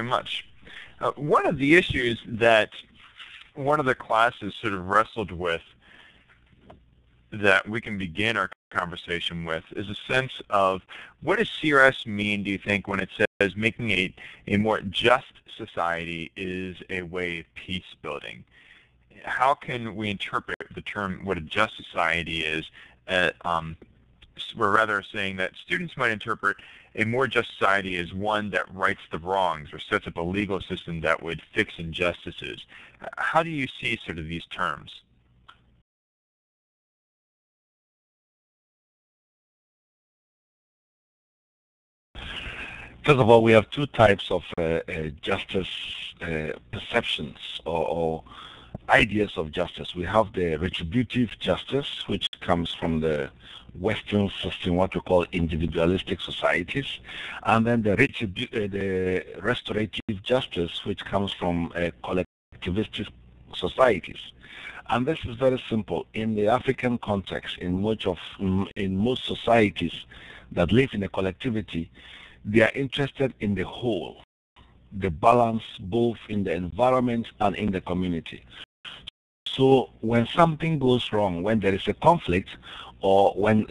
much. One of the issues that one of the classes sort of wrestled with that we can begin our conversation with is a sense of what does CRS mean, do you think, when it says making a more just society is a way of peace building? How can we interpret the term what a just society is? We're rather saying that students might interpret a more just society as one that rights the wrongs or sets up a legal system that would fix injustices. How do you see sort of these terms? First of all, we have two types of justice perceptions or ideas of justice. We have the retributive justice, which comes from the Western system, what we call individualistic societies, and then the restorative justice, which comes from collectivistic societies. And this is very simple. In the African context, in most societies that live in a collectivity, they are interested in the whole, the balance both in the environment and in the community. So when something goes wrong, when there is a conflict, or when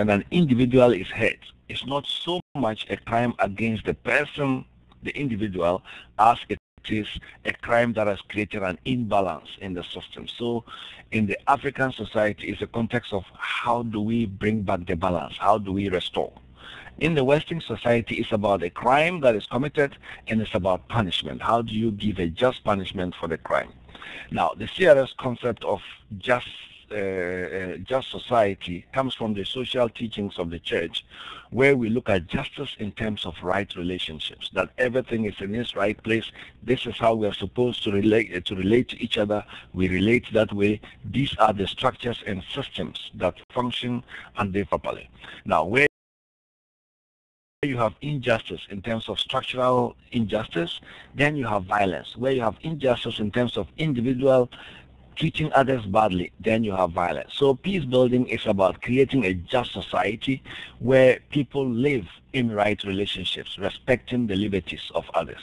an individual is hurt, it's not so much a crime against the person, the individual, as it is a crime that has created an imbalance in the system. So in the African society, it's a context of how do we bring back the balance? How do we restore? In the Western society, it's about a crime that is committed, and it's about punishment. How do you give a just punishment for the crime? Now, the CRS concept of just society comes from the social teachings of the church, where we look at justice in terms of right relationships, that everything is in its right place. This is how we are supposed to relate to each other. We relate that way. These are the structures and systems that function and live properly. Now, where you have injustice in terms of structural injustice, then you have violence. Where you have injustice in terms of individual treating others badly, then you have violence. So peace building is about creating a just society where people live in right relationships, respecting the liberties of others.